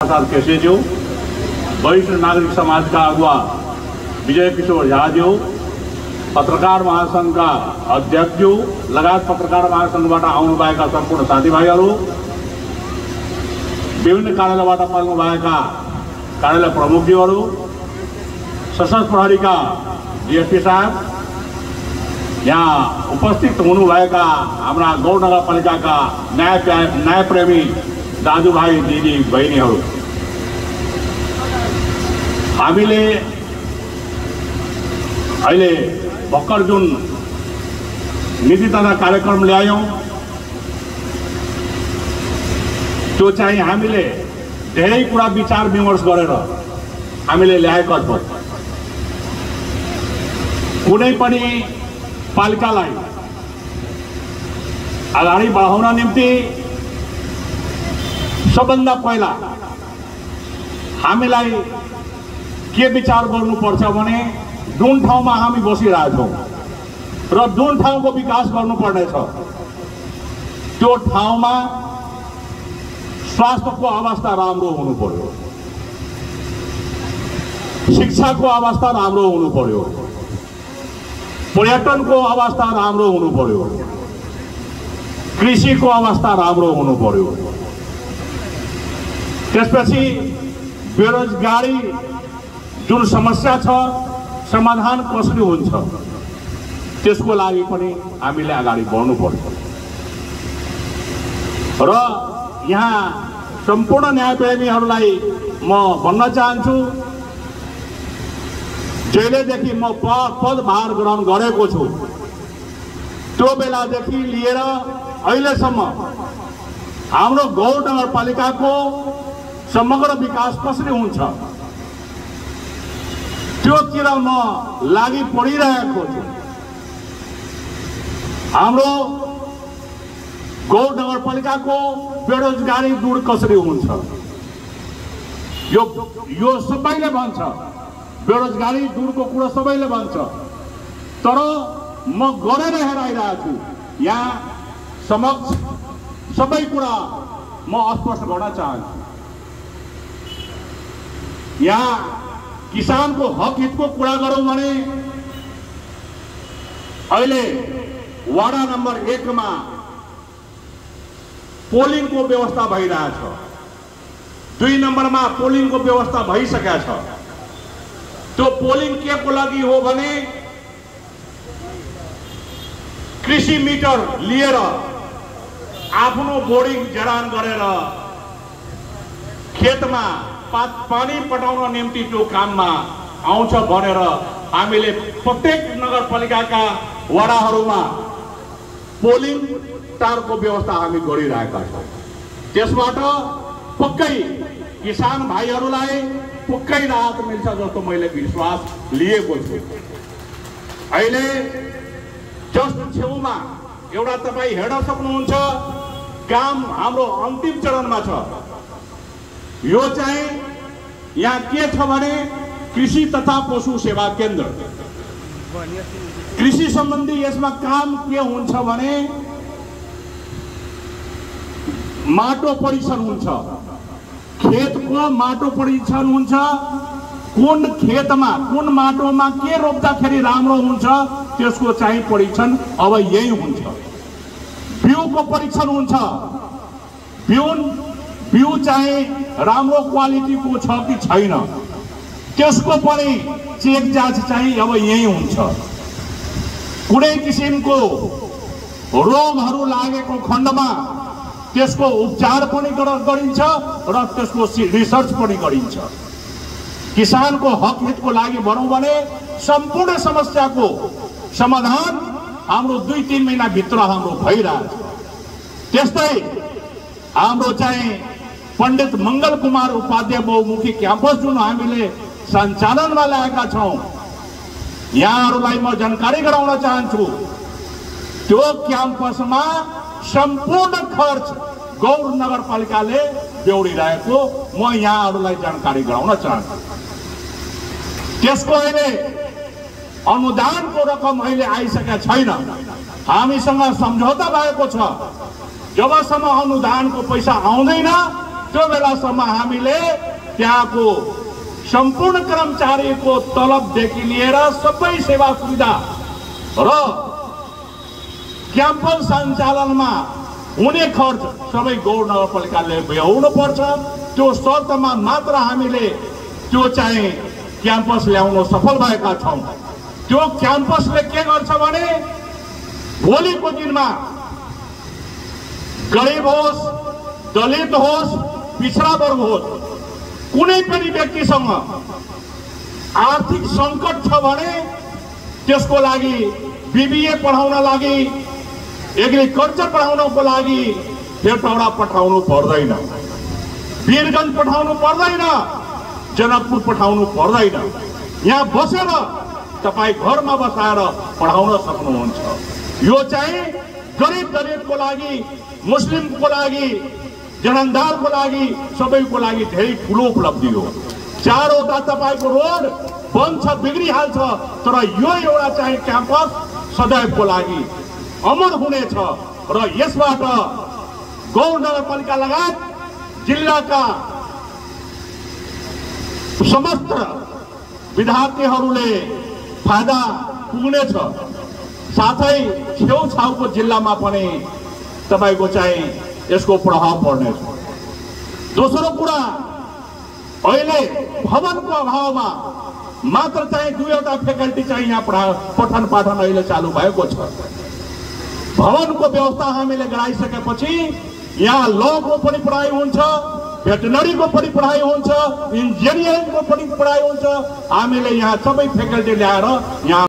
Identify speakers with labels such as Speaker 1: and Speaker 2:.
Speaker 1: प्रसाद केसीज्यू, वरिष्ठ नागरिक समाज का अगुवा विजय किशोर झाज्यू, पत्रकार महासंघ का अध्यक्षज्यू लगायत पत्रकार महासंघबाट आउनुभएका सम्पूर्ण साथीभाइहरू, विभिन्न कार्यालयबाट पर्नुभएका कार्यालय प्रमुखज्यूहरू, सशस्त्र प्रहरीका डीएसपी साहब, यहाँ उपस्थित हुनुभएका हाम्रा गौर नगरपालिकाका न्यायप्रेमी दाजुभाइ दिदी बहिनीहरू, हामीले अहिले भर्खर जुन नीति तथा कार्यक्रम ल्यायौं त्यो चाहिँ हामीले धेरै कुरा विचार विमर्श गरेर हामीले ल्याएका छौं। कुनै पनि पालिकालाई अगाडि बढाउन निम्ति सबभन्दा पहिला हामीलाई के विचार गर्नुपर्छ भने जुन ठाउँमा हामी बसिरहेछौं र जुन ठाउँको विकास गर्नुपर्नेछ त्यो ठाउँमा स्वास्थ्यको अवस्था राम्रो हुनु पर्यो, शिक्षाको अवस्था राम्रो हुनु पर्यो, पर्यटनको अवस्था राम्रो हुनु पर्यो, कृषिको अवस्था राम्रो हुनु पर्यो। त्यसपछि बेरोजगारी जुन समस्या छ समाधान कसरी हुन्छ त्यसको लागि पनि हामीले अगाडि बढ्नु पर्छ। र यहाँ सम्पूर्ण न्यायप्रेमीहरूलाई म भन्न चाहन्छु, जहिलेदेखि म पदभार ग्रहण गरेको छु त्यो बेलादेखि लिएर अहिलेसम्म हाम्रो गौर नगरपालिकाको समग्र विकास कसरी हुन्छ त्योतिर म लागि परिरहेको छु। हाम्रो गौर नगरपालिकाको बेरोजगारी दूर कसरी हुन्छ यो सबैले भन्छ, बेरोजगारी दूरको कुरा सबैले भन्छ, तर म गरेर हेराइरहेको छु। यहाँ समक्ष सबै कुरा म स्पष्ट गर्न चाहन्छु। यहाँ किसानको हक हितको कुरा गरौं भने अहिले वाडा नम्बर 1 मा पोलिङको व्यवस्था भइरहेछ, 2 नम्बरमा पोलिङको व्यवस्था भइसकेको छ। त्यो पोलिङ के को लागि हो भने कृषि मिटर लिएर आफ्नो बोर्डिङ जडान गरेर खेतमा पानी पटाउन निम्ति त्यो काममा आउँछ भनेर हामीले प्रत्येक नगरपालिकाका वडाहरूमा पोलिङ टारको व्यवस्था हामी गरिरहेका छौं। त्यसबाट पक्कै किसान भाइहरूलाई पक्कै राहत मिल्छ जस्तो मैले विश्वास लिएको छु। अहिले जस्ट छेउमा एउटा तपाई हेर्न सक्नुहुन्छ, काम हाम्रो अन्तिम चरणमा छ। यो चाहिँ यहाँ के छ भने कृषि तथा पशु सेवा केन्द्र, कृषि सम्बन्धी यसमा काम के हुन्छ भने माटो परीक्षण हुन्छ, खेतको माटो परीक्षण हुन्छ, कुन खेतमा कुन माटोमा के रोप्दाखेरि राम्रो हुन्छ त्यसको चाहिँ परीक्षण अब यही हुन्छ। बिउको परीक्षण हुन्छ, बिउ चाहिँ राम्रो क्वालिटीको छ कि छैन त्यसको पनि चेक जाँच चाहिँ अब यही हुन्छ। कुनै किसिमको रोगहरू लागेको खण्डमा त्यसको उपचार पनि गरिन्छ र त्यसको रिसर्च पनि गरिन्छ। किसानको हक हितको लागि भनौं भने सम्पूर्ण समस्याको समाधान हाम्रो 2-3 महिना भित्र हाम्रो भइरहेछ। त्यस्तै हाम्रो चाहिँ पण्डित मंगल कुमार उपाध्याय बहुमुखी क्याम्पस जुन हामीले सञ्चालनमा ल्याएका छौं, यहाँहरूलाई म जानकारी गराउन चाहन्छु त्यो क्याम्पसमा सम्पूर्ण खर्च गौर नगरपालिकाले बेहोरिरहेको म यहाँहरूलाई जानकारी गराउन चाहन्छु। त्यसको अहिले अनुदानको रकम अहिले आइसकेको छैन, हामीसँग सम्झौता भएको छ। जबसम्म अनुदानको पैसा आउँदैन त्यो बेलासम्म हामीले त्यहाँको सम्पूर्ण कर्मचारीको तलबदेखि लिएर सबै सेवा सुविधा र क्याम्पस सञ्चालनमा हुने खर्च सबै गौर नगरपालिकाले भ्याउनु पर्छ। त्यो शर्तमा मात्र हामीले त्यो चाहिँ क्याम्पस ल्याउन सफल भएका छौं। त्यो क्याम्पसले के गर्छ भने भोलिको दिनमा गरीब होस्, दलित होस्, पिछडा वर्ग होस्, कुनै पनि व्यक्तिसँग आर्थिक संकट छ भने त्यसको लागि बीबीए पढाउन लागि, एग्रिकल्चर पढाउनको लागि हेटौडा पठाउनु पर्दैन, वीरगञ्ज पठाउनु पर्दैन, जनकपुर पठाउनु पर्दैन। यहाँ बसेर तपाई घरमा बसाएर पढाउन सक्नुहुन्छ। यो चाहिँ गरीब दलितको लागि, मुस्लिमको लागि, जनान्दारको लागि, सबैको लागि धेरै ठुलो उपलब्धि हो। चारवटा तपाईको रोड बन्छ, बिग्रिहाल्छ, तर यो एउटा चाहिँ क्याम्पस सदैवको लागि अमर हुनेछ र यसबाट गौर नगरपालिका लगायत जिल्लाका समस्त विद्यार्थीहरूले फाइदा पुग्नेछ। साथै छेउछाउको जिल्लामा पनि तपाईको चाहिँ यसको प्रभाव पर्नेछ। दोस्रो कुरा, अहिले भवनको अभावमा मात्र चाहिँ दुईवटा फ्याकल्टी चाहिँ यहाँ पठन पाठन अहिले चालू भएको छ। भवनको व्यवस्था हामीले गराइसकेपछि यहाँ लको पनि पढाइ हुन्छ, भेटनरीको पनि पढाइ हुन्छ, इन्जिनियरिङको पनि पढाइ हुन्छ। हामीले यहाँ सबै फ्याकल्टी ल्याएर यहाँ